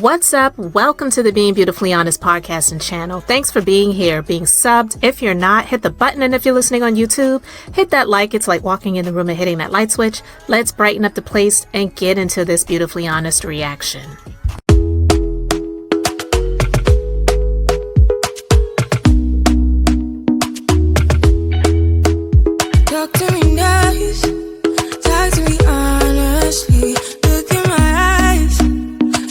What's up? Welcome to the Being Beautifully Honest podcast and channel. Thanks for being here, being subbed. If you're not, hit the button. And if you're listening on YouTube, hit that like. It's like walking in the room and hitting that light switch. Let's brighten up the place and get into this beautifully honest reaction. Talk to me nice, talk to me honestly. Look in my eyes,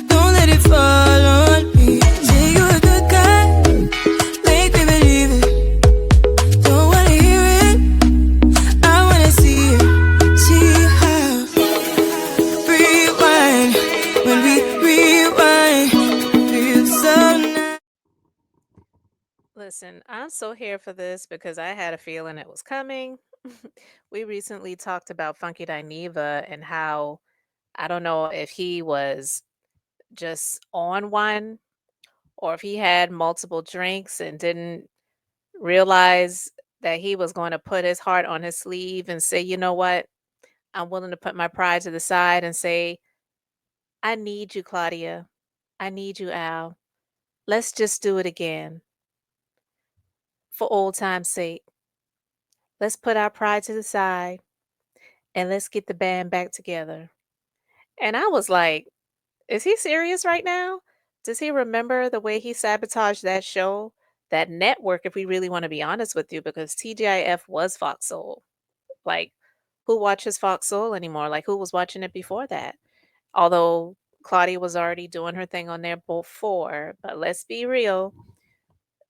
don't let it fall on me. Say you're a good guy, make me believe it. Don't wanna hear it, I wanna see it. See how rewind, when we rewind, feels so nice. Listen, I'm so here for this because I had a feeling it was coming. We recently talked about Funky Dineva and how I don't know if he was just on one or if he had multiple drinks and didn't realize that he was going to put his heart on his sleeve and say, you know what? I'm willing to put my pride to the side and say, I need you, Claudia. I need you, Al. Let's just do it again for old time's sake. Let's put our pride to the side and let's get the band back together. And I was like, is he serious right now? Does he remember the way he sabotaged that show, that network, if we really want to be honest with you, because TGIF was Fox Soul. Like, who watches Fox Soul anymore? Like, who was watching it before that? Although Claudia was already doing her thing on there before, but let's be real.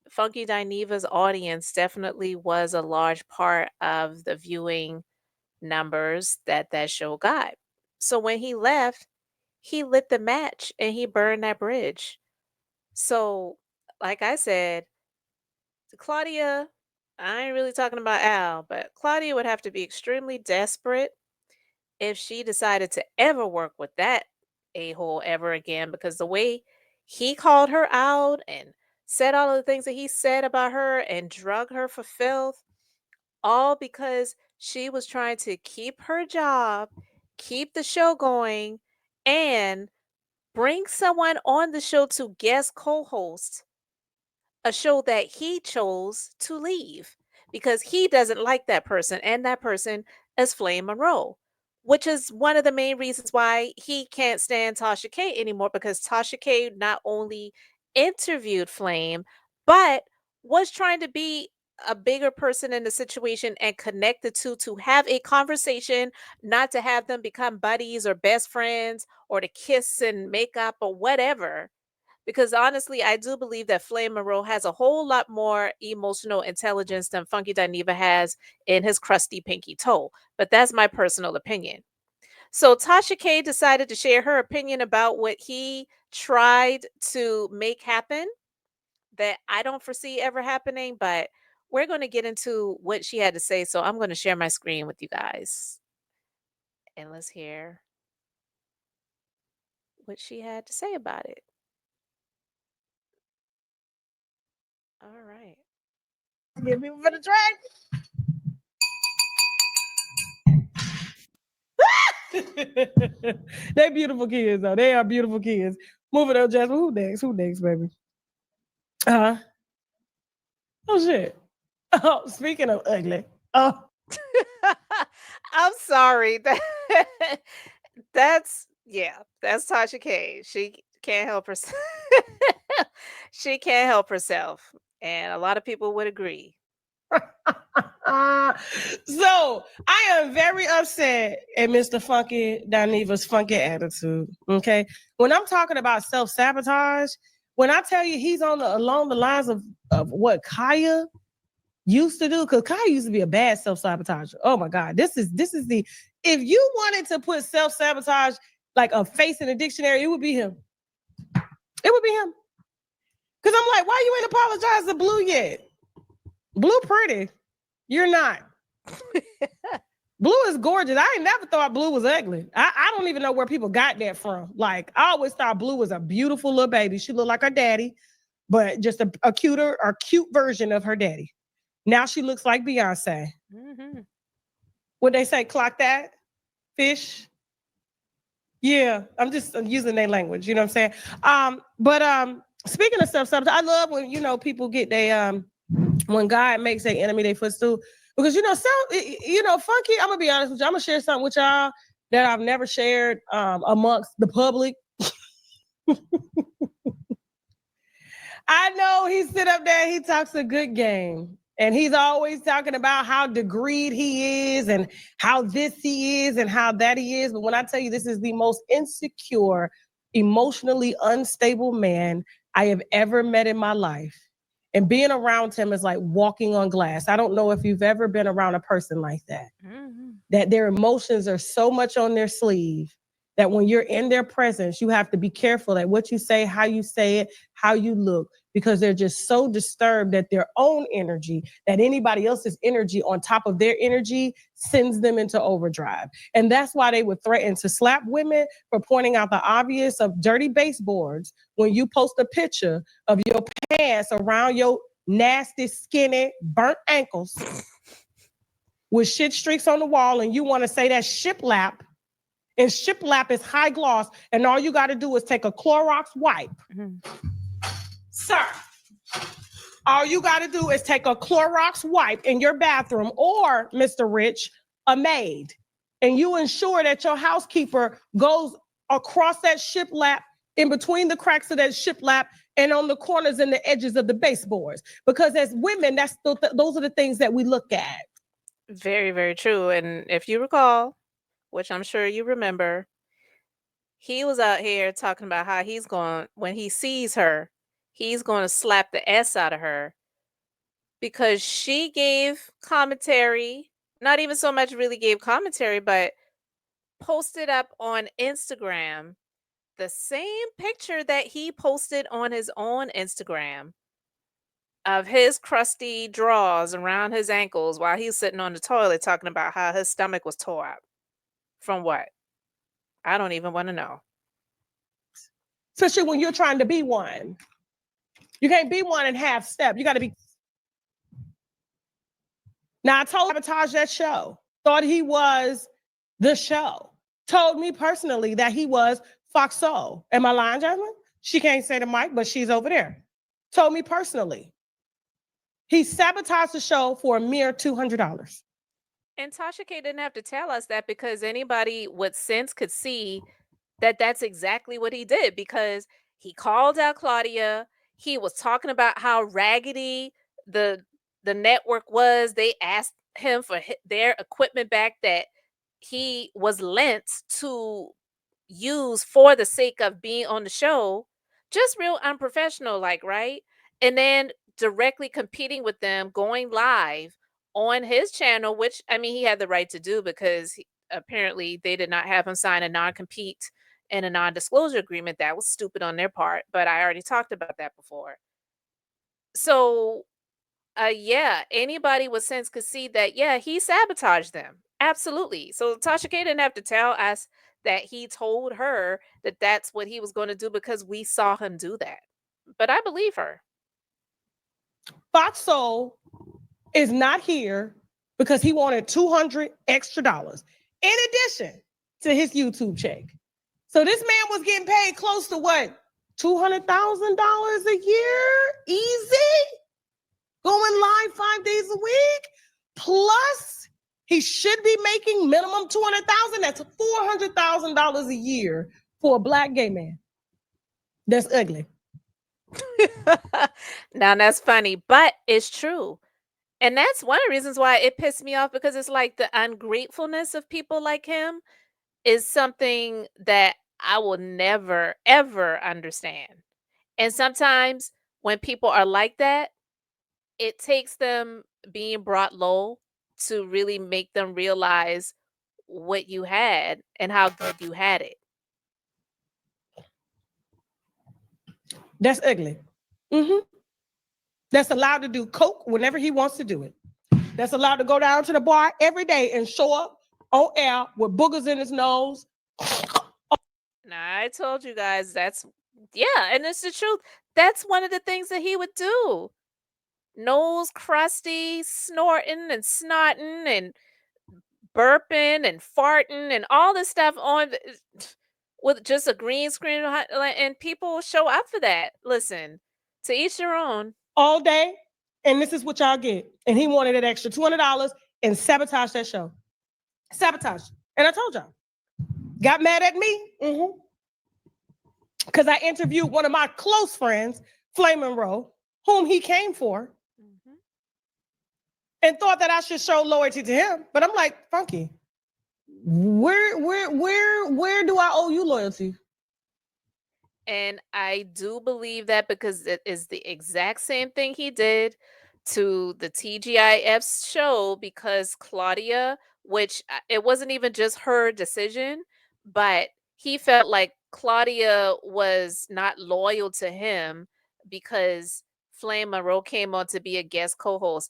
Funky Dineva's audience definitely was a large part of the viewing numbers that that show got. So when he left, he lit the match and he burned that bridge. So, like I said, Claudia, I ain't really talking about Al, but Claudia would have to be extremely desperate if she decided to ever work with that a-hole ever again, because the way he called her out and said all of the things that he said about her and drug her for filth, all because she was trying to keep her job, keep the show going, and bring someone on the show to guest co-host a show that he chose to leave because he doesn't like that person, and that person is Flame Monroe, which is one of the main reasons why he can't stand Tasha K anymore, because Tasha K not only interviewed Flame, but was trying to be a bigger person in the situation and connect the two to have a conversation, not to have them become buddies or best friends or to kiss and make up or whatever, because honestly, I do believe that Flame Monroe has a whole lot more emotional intelligence than Funky Dineva has in his crusty pinky toe. But that's my personal opinion. So Tasha K decided to share her opinion about what he tried to make happen that I don't foresee ever happening, but we're going to get into what she had to say. So I'm going to share my screen with you guys and let's hear what she had to say about it. All right. Get people for the track. They beautiful kids, though. They are beautiful kids. Move it up, Jasmine. Who next? Who next, baby? Oh shit. Oh, speaking of ugly. Oh, I'm sorry. That's that's Tasha K. She can't help herself. She can't help herself. And a lot of people would agree. so I am very upset at Mr. Funky Dineva's funky attitude. Okay. When I'm talking about self-sabotage, when I tell you he's along the lines of what Kaya used to do, because Kaya used to be a bad self-sabotager. Oh my God. This is the, if you wanted to put self-sabotage like a face in a dictionary, it would be him. It would be him. Because I'm like, why you ain't apologized to Blue yet? Blue pretty. You're not. Blue is gorgeous. I ain't never thought Blue was ugly. I don't even know where people got that from. Like, I always thought Blue was a beautiful little baby. She looked like her daddy, but just a cute version of her daddy. Now she looks like Beyonce. Mm-hmm. What they say, clock that? Fish? Yeah, I'm just using their language. You know what I'm saying? But speaking of self sabotage, I love when people get they when God makes their enemy their footstool because funky. I'm gonna be honest with you. I'm gonna share something with y'all that I've never shared amongst the public. I know he sit up there, he talks a good game. And he's always talking about how degreed he is and how this he is and how that he is. But when I tell you this is the most insecure, emotionally unstable man I have ever met in my life. And being around him is like walking on glass. I don't know if you've ever been around a person like that, Mhm. that their emotions are so much on their sleeve that when you're in their presence, you have to be careful that what you say it, how you look, because they're just so disturbed that their own energy, that anybody else's energy on top of their energy sends them into overdrive. And that's why they would threaten to slap women for pointing out the obvious of dirty baseboards when you post a picture of your pants around your nasty, skinny, burnt ankles with shit streaks on the wall and you want to say that shiplap, and shiplap is high gloss, and all you got to do is take a Clorox wipe. Mhm. Sir, all you got to do is take a Clorox wipe in your bathroom or, Mr. Rich, a maid, and you ensure that your housekeeper goes across that shiplap in between the cracks of that shiplap and on the corners and the edges of the baseboards. Because as women, those are the things that we look at. Very, very true. And if you recall, which I'm sure you remember, he was out here talking about how he's going when he sees her, he's going to slap the S out of her because she gave commentary, not even so much really gave commentary, but posted up on Instagram the same picture that he posted on his own Instagram of his crusty drawers around his ankles while he's sitting on the toilet talking about how his stomach was tore up. From what? I don't even want to know. Especially when you're trying to be one. You can't be one and half step. You got to be. Now, I told Sabotage that show, thought he was the show. Told me personally that he was Foxo. Am I lying, Jasmine? She can't say the mic, but she's over there. Told me personally. He sabotaged the show for a mere $200. And Tasha K didn't have to tell us that because anybody with sense could see that that's exactly what he did because he called out Claudia. He was talking about how raggedy the the network was. They asked him for their equipment back that he was lent to use for the sake of being on the show. Just real unprofessional, like, right? And then directly competing with them, going live on his channel, which I mean, he had the right to do because apparently they did not have him sign a non compete and a non disclosure agreement. That was stupid on their part, but I already talked about that before. So yeah, anybody with sense could see that, yeah, he sabotaged them. Absolutely. So Tasha K didn't have to tell us that he told her that that's what he was going to do because we saw him do that. But I believe her. Foxo is not here because he wanted 200 extra dollars in addition to his YouTube check. So this man was getting paid close to what? $200,000 a year? Easy? Going live 5 days a week? Plus, he should be making minimum 200,000. That's $400,000 a year for a black gay man. That's ugly. Now that's funny, but it's true. And that's one of the reasons why it pissed me off because it's like the ungratefulness of people like him is something that I will never, ever understand. And sometimes when people are like that, it takes them being brought low to really make them realize what you had and how good you had it. That's ugly. Mm-hmm. That's allowed to do coke whenever he wants to do it. That's allowed to go down to the bar every day and show up on air with boogers in his nose. Now, I told you guys that's, yeah, and it's the truth. That's one of the things that he would do. Nose crusty, snorting and snotting and burping and farting and all this stuff on. with just a green screen, and people show up for that. Listen, to each their own. All day, and this is what y'all get. And he wanted an extra $200 and sabotage that show. Sabotage. And I told y'all. Got mad at me. Because I interviewed one of my close friends, Flame Monroe, whom he came for, and thought that I should show loyalty to him. But I'm like, Funky, where do I owe you loyalty? And I do believe that because it is the exact same thing he did to the TGIF show, because Claudia, which it wasn't even just her decision, but he felt like Claudia was not loyal to him because Flame Monroe came on to be a guest co-host.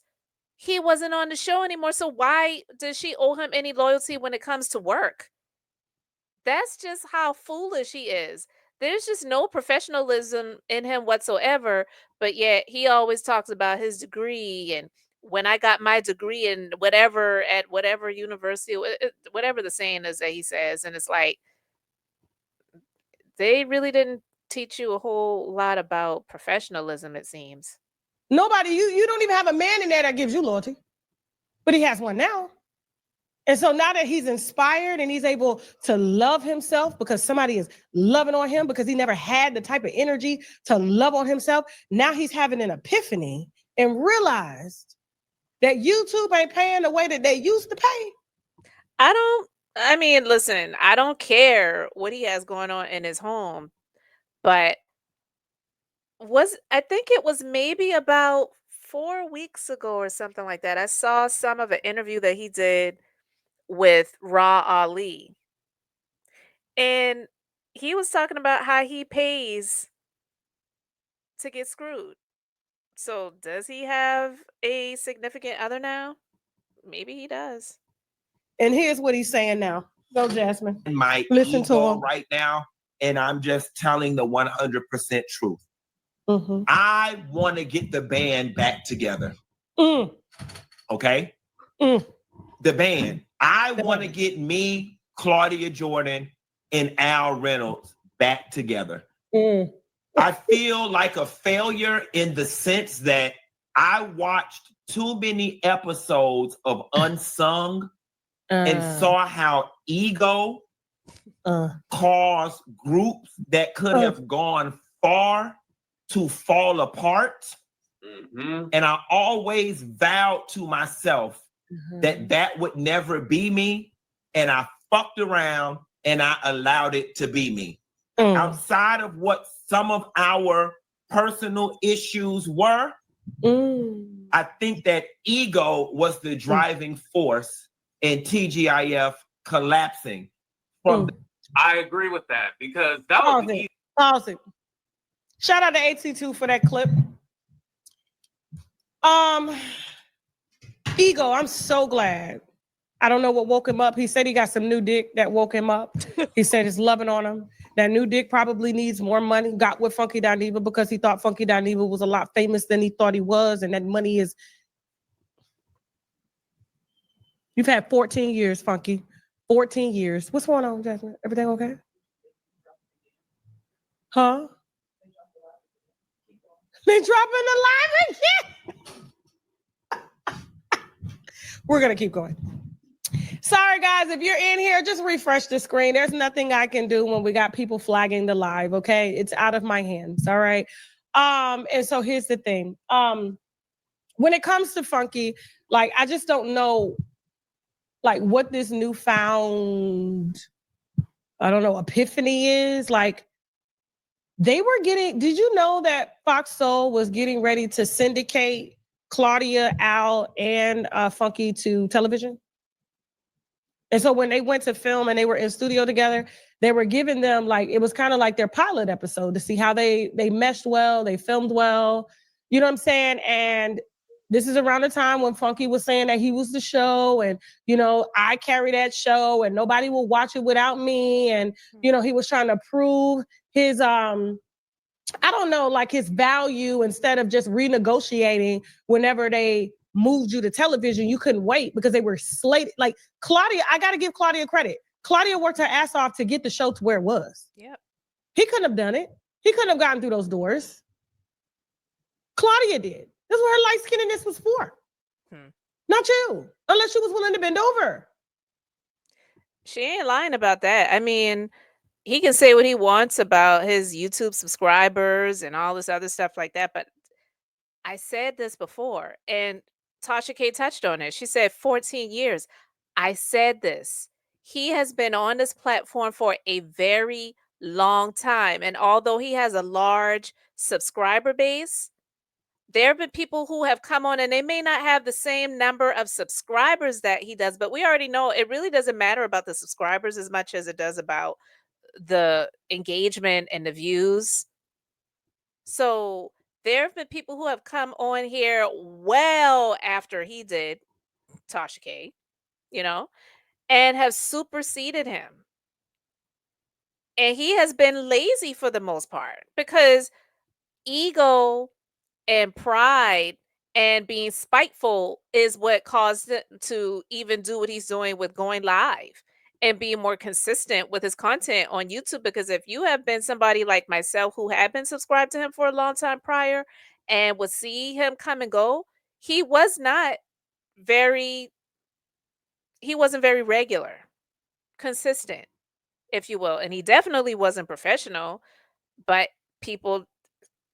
He wasn't on the show anymore, so why does she owe him any loyalty when it comes to work? That's just how foolish he is. There's just no professionalism in him whatsoever, but yet he always talks about his degree and when I got my degree in whatever at whatever university, whatever the saying is that he says, and it's like they really didn't teach you a whole lot about professionalism, it seems. Nobody, you don't even have a man in there that gives you loyalty. But he has one now. And so now that he's inspired and he's able to love himself because somebody is loving on him because he never had the type of energy to love on himself, now he's having an epiphany and realized that YouTube ain't paying the way that they used to pay. I mean, listen, I don't care what he has going on in his home, but I think it was maybe about 4 weeks ago or something like that. I saw some of an interview that he did with Raw Ali. And he was talking about how he pays to get screwed. So does he have a significant other now? Maybe he does. And here's what he's saying now. Go, Jasmine. My Listen to ego him right now, and I'm just telling the 100% truth. I want to get the band back together. Okay? The band. I want to get me, Claudia Jordan, and Al Reynolds back together. I feel like a failure in the sense that I watched too many episodes of Unsung and saw how ego caused groups that could have gone far to fall apart. And I always vowed to myself that would never be me. And I fucked around and I allowed it to be me. Outside of what some of our personal issues were, I think that ego was the driving force in TGIF collapsing. I agree with that because that was the Pause it. Shout out to AT2 for that clip. Ego, I'm so glad. I don't know what woke him up. He said he got some new dick that woke him up. He said it's loving on him. That new dick probably needs more money. Got with Funky Dineva because he thought Funky Dineva was a lot famous than he thought he was. And that money is... You've had 14 years, Funky. 14 years. What's going on, Jasmine? Everything okay? Huh? They dropping the live again. We're going to keep going. Sorry, guys. If you're in here, just refresh the screen. There's nothing I can do when we got people flagging the live, okay? It's out of my hands, all right? And so here's the thing. When it comes to Funky, like, I just don't know, like, what this newfound, I don't know, epiphany is. Like, they were getting, did you know that Fox Soul was getting ready to syndicate Claudia, Al, and Funky to television? And so when they went to film and they were in studio together, they were giving them, like, it was kind of like their pilot episode to see how they meshed well, they filmed well, you know what I'm saying? And this is around the time when Funky was saying that he was the show and, you know, I carry that show and nobody will watch it without me. And, you know, he was trying to prove his, I don't know, like his value instead of just renegotiating whenever they moved you to television. You couldn't wait because they were slated. Like Claudia, I got to give Claudia credit. Claudia worked her ass off to get the show to where it was. Yep. He couldn't have done it. He couldn't have gotten through those doors. Claudia did. That's what her light skinnedness was for. Not you, unless you was willing to bend over. She ain't lying about that. I mean, he can say what he wants about his YouTube subscribers and all this other stuff like that, but I said this before, and Tasha K touched on it. She said 14 years. I said this. He has been on this platform for a very long time. And although he has a large subscriber base, there have been people who have come on and they may not have the same number of subscribers that he does, but we already know it really doesn't matter about the subscribers as much as it does about the engagement and the views. So there have been people who have come on here well after he did, Tasha K, you know, and have superseded him. And he has been lazy for the most part because ego and pride and being spiteful is what caused it to even do what he's doing with going live and being more consistent with his content on YouTube. Because if you have been somebody like myself who had been subscribed to him for a long time prior and would see him come and go, he was not very, he wasn't very regular, consistent, if you will. And he definitely wasn't professional, but people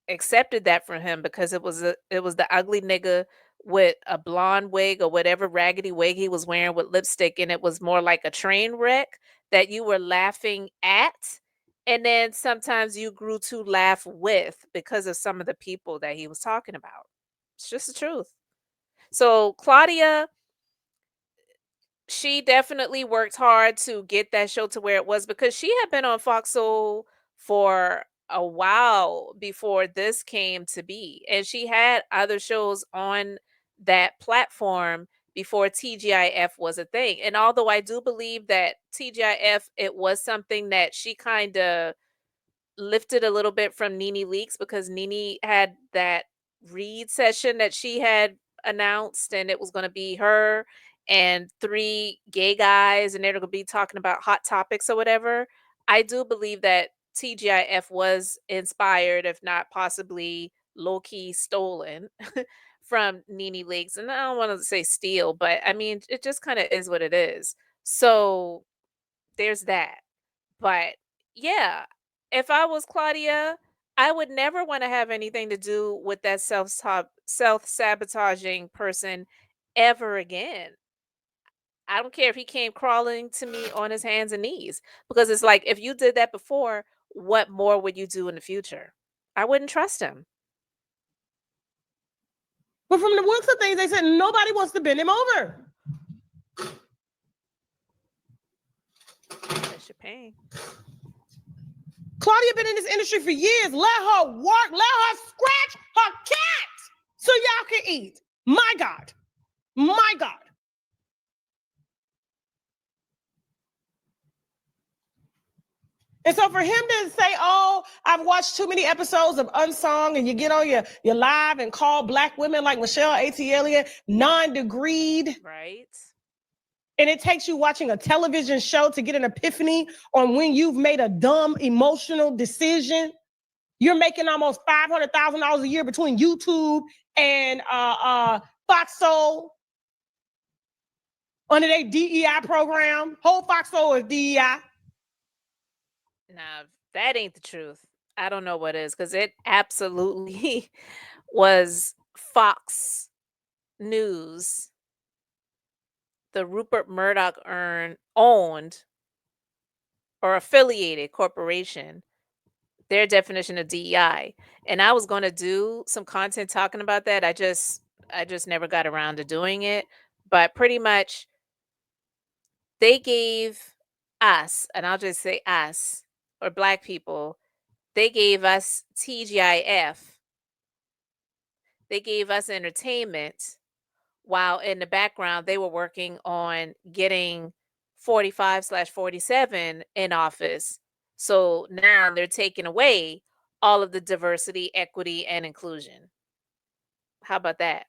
accepted that from him because it was the ugly nigga with a blonde wig or whatever raggedy wig he was wearing with lipstick, and it was more like a train wreck that you were laughing at, and then sometimes you grew to laugh with because of some of the people that he was talking about. It's just the truth. So Claudia, she definitely worked hard to get that show to where it was because she had been on Fox Soul for a while before this came to be. And she had other shows on that platform before TGIF was a thing. And although I do believe that TGIF, it was something that she kind of lifted a little bit from Nene Leakes because Nene had that read session that she had announced, and it was going to be her and three gay guys, and they're going to be talking about hot topics or whatever. I do believe that TGIF was inspired, if not possibly low key stolen from Nene Leakes. And I don't want to say steal, but I mean, it just kind of is what it is. So there's that. But yeah, if I was Claudia, I would never want to have anything to do with that self-sabotaging person ever again. I don't care if he came crawling to me on his hands and knees because it's like if you did that before, what more would you do in the future? I wouldn't trust him. But from the looks of things, they said nobody wants to bend him over. That's your pain. Claudia been in this industry for years. Let her work. Let her scratch her cat so y'all can eat. My God. My God. And so for him to say, oh, I've watched too many episodes of Unsung, and you get on your live and call black women like Michelle A.T. Elliott non-degreed. Right. And it takes you watching a television show to get an epiphany on when you've made a dumb emotional decision. You're making almost $500,000 a year between YouTube and Fox Soul under their DEI program. Whole Fox Soul is DEI. Now, that ain't the truth. I don't know what is because it absolutely was Fox News, the Rupert Murdoch owned or affiliated corporation, their definition of DEI. And I was going to do some content talking about that. I just never got around to doing it, but pretty much they gave us, and I'll just say us or black people, they gave us TGIF. They gave us entertainment while in the background they were working on getting 45/47 in office. So now they're taking away all of the diversity, equity, and inclusion. How about that?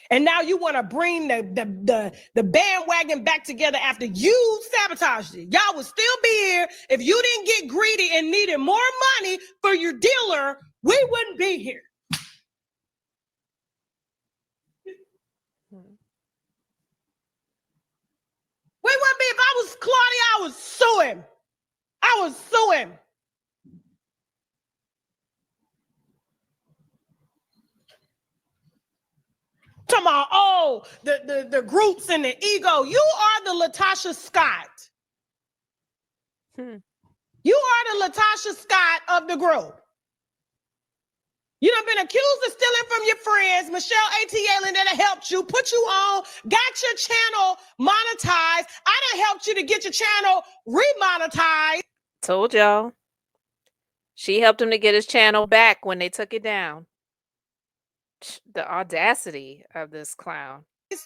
And now you want to bring the bandwagon back together after you sabotaged it. Y'all would still be here if you didn't get greedy and needed more money for your dealer. We wouldn't be here. We wouldn't be. If I was Claudia, I would sue him. I would sue him. Talking about, oh, the groups and the ego. You are the Latasha Scott. You are the Latasha Scott of the group. You done been accused of stealing from your friends. Michelle A.T. Allen that helped you, put you on, got your channel monetized. I done helped you to get your channel remonetized. Told y'all. She helped him to get his channel back when they took it down. The audacity of this clown. You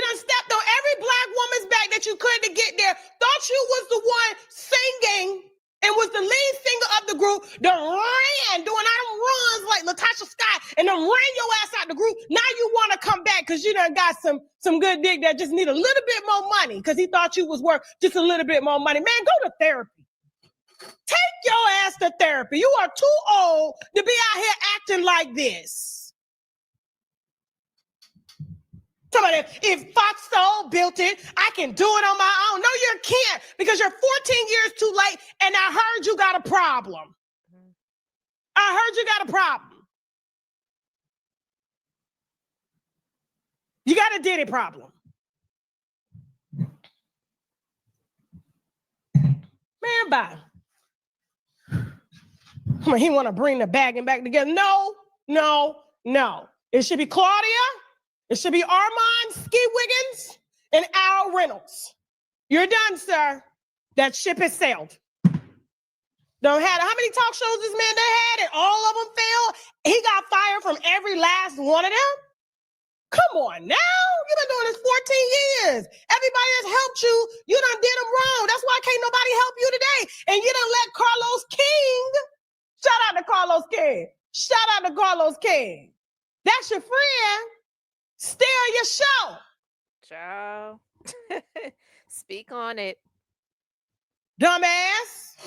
done stepped on every Black woman's back that you could to get there. Thought you was the one singing and was the lead singer of the group. Done ran, doing all them runs like Latasha Scott, and then ran your ass out the group. Now you want to come back because you done got some good dick that just need a little bit more money because he thought you was worth just a little bit more money. Man, go to therapy. Take your ass to therapy. You are too old to be out here acting like this. Somebody, if Fox Soul built it, I can do it on my own. No, you can't because you're 14 years too late, and I heard you got a problem. I heard you got a problem. You got a Diddy problem. Man, bye. He want to bring the bag and back together. No. It should be Claudia. It should be Armand Ski Wiggins and Al Reynolds. You're done, sir. That ship has sailed. Don't have how many talk shows this man done had, and all of them failed. He got fired from every last one of them. Come on now. You've been doing this 14 years. Everybody has helped you. You done did them wrong. That's why can't nobody help you today. And you done let Carlos King. Shout out to Carlos King. Shout out to Carlos King. That's your friend. Steal your show. Ciao. Speak on it. Dumbass.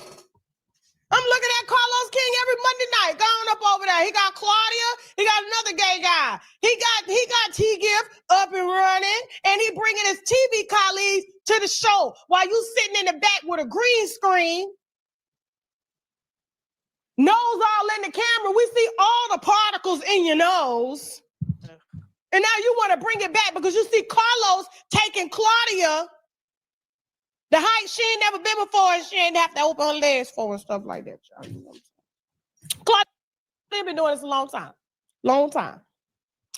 I'm looking at Carlos King every Monday night. Going up over there. He got Claudia. He got another gay guy. He got TGIF up and running. And he bringing his TV colleagues to the show while you sitting in the back with a green screen. Nose all in the camera. We see all the particles in your nose. And now you want to bring it back because you see Carlos taking Claudia the height she ain't never been before, and she ain't have to open her legs for and stuff like that. Y'all. You know what I'm saying? Claudia been doing this a long time.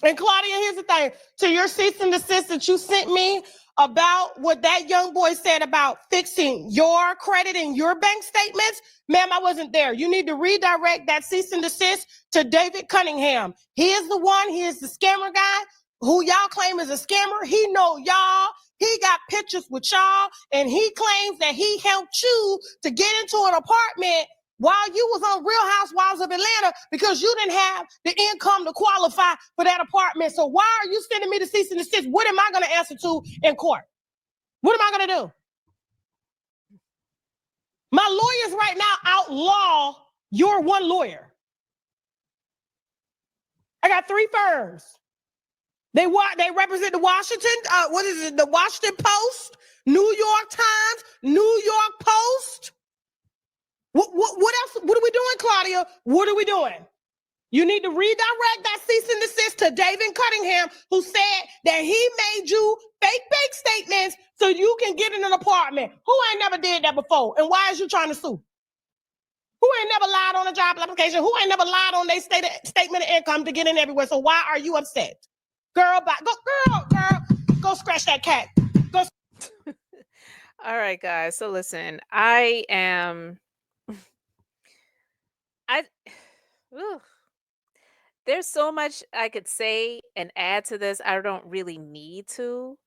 And Claudia, here's the thing. To your cease and desist that you sent me about what that young boy said about fixing your credit and your bank statements, ma'am, I wasn't there. You need to redirect that cease and desist to David Cunningham. He is the one. He is the scammer guy who y'all claim is a scammer. He know y'all. He got pictures with y'all, and he claims that he helped you to get into an apartment while you was on Real Housewives of Atlanta because you didn't have the income to qualify for that apartment. So why are you sending me to cease and desist? What am I going to answer to in court? What am I going to do? My lawyers right now outlaw your one lawyer. I got 3 firms. They represent the the Washington Post, New York Times, New York Post. What else? What are we doing, Claudia? What are we doing? You need to redirect that cease and desist to David Cunningham, who said that he made you fake bank statements so you can get in an apartment. Who ain't never did that before? And why is you trying to sue? Who ain't never lied on a job application? Who ain't never lied on their statement of income to get in everywhere? So why are you upset? Girl, go scratch that cat. Go. All right, guys. So listen, there's so much I could say and add to this. I don't really need to.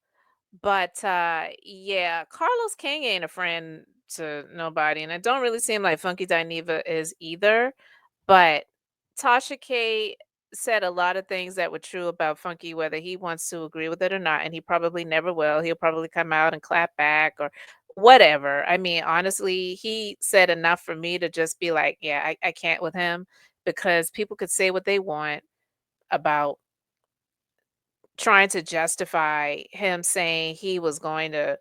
But yeah, Carlos King ain't a friend to nobody. And it don't really seem like Funky Dineva is either. But Tasha K, said a lot of things that were true about Funky, whether he wants to agree with it or not, and he probably never will. He'll probably come out and clap back or whatever. I mean, honestly, he said enough for me to just be like, yeah, I can't with him because people could say what they want about trying to justify him saying he was going to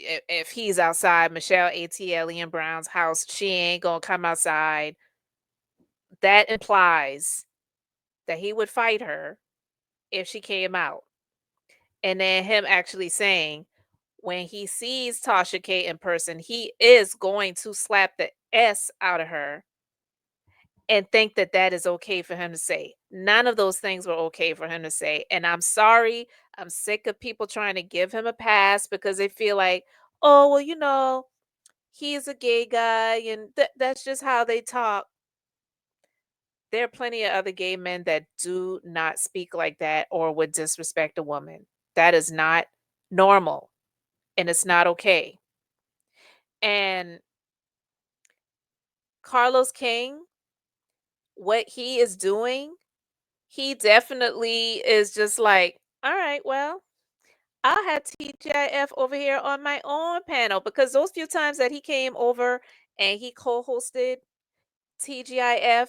if he's outside Michelle ATL Brown's house, she ain't gonna come outside. That implies that he would fight her if she came out. And then him actually saying when he sees Tasha K in person, he is going to slap the S out of her and think that that is okay for him to say. None of those things were okay for him to say. And I'm sorry. I'm sick of people trying to give him a pass because they feel like, oh, well, he's a gay guy and that's just how they talk. There are plenty of other gay men that do not speak like that or would disrespect a woman. That is not normal and it's not okay. And Carlos King, what he is doing, he definitely is just like, all right, well, I'll have TGIF over here on my own panel because those few times that he came over and he co hosted TGIF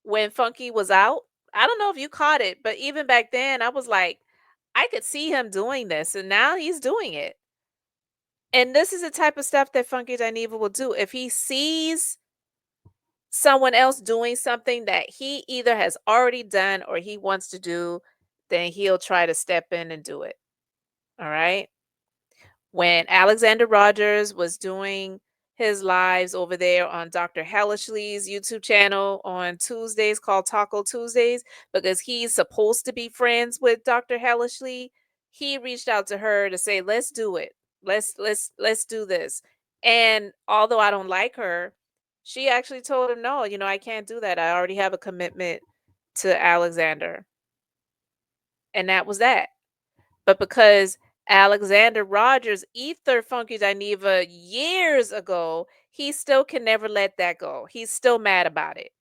when Funky was out, I don't know if you caught it, but even back then, I was like, I could see him doing this, and now he's doing it. And this is the type of stuff that Funky Dineva will do. If he sees someone else doing something that he either has already done or he wants to do, then he'll try to step in and do it. All right. When Alexander Rogers was doing his lives over there on Dr. Hellishly's YouTube channel on Tuesdays called Taco Tuesdays, because he's supposed to be friends with Dr. Hellishly, he reached out to her to say, "Let's do it. Let's do this." And although I don't like her, she actually told him, "No, I can't do that. I already have a commitment to Alexander." And that was that. But because Alexander Rogers ether Funky Dineva years ago, he still can never let that go. He's still mad about it.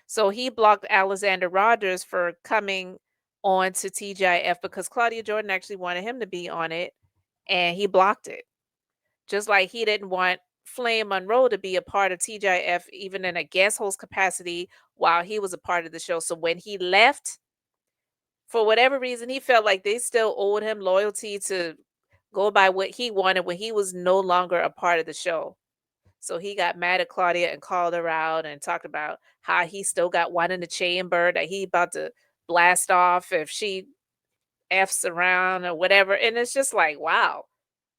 So he blocked Alexander Rogers for coming on to TGIF because Claudia Jordan actually wanted him to be on it and he blocked it. Just like he didn't want Flame Monroe to be a part of TGIF, even in a guest host capacity while he was a part of the show. So when he left, for whatever reason, he felt like they still owed him loyalty to go by what he wanted when he was no longer a part of the show. So he got mad at Claudia and called her out and talked about how he still got one in the chamber that he about to blast off if she F's around or whatever. And it's just like, wow.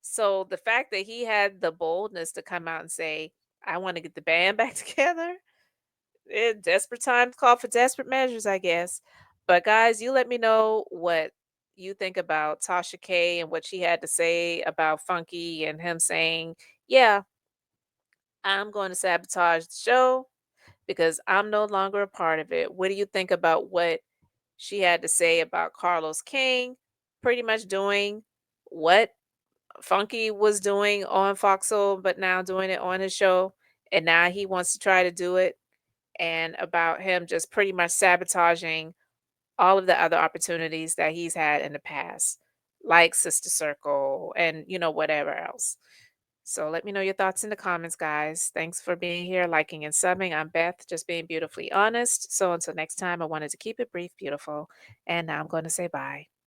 So the fact that he had the boldness to come out and say, I want to get the band back together, desperate times call for desperate measures, I guess. But guys, you let me know what you think about Tasha K and what she had to say about Funky and him saying, "Yeah, I'm going to sabotage the show because I'm no longer a part of it." What do you think about what she had to say about Carlos King pretty much doing what Funky was doing on Foxhole, but now doing it on his show, and now he wants to try to do it? And about him just pretty much sabotaging all of the other opportunities that he's had in the past, like Sister Circle and, whatever else. So let me know your thoughts in the comments, guys. Thanks for being here, liking and subbing. I'm Beth, just being beautifully honest. So until next time, I wanted to keep it brief, beautiful. And now I'm going to say bye.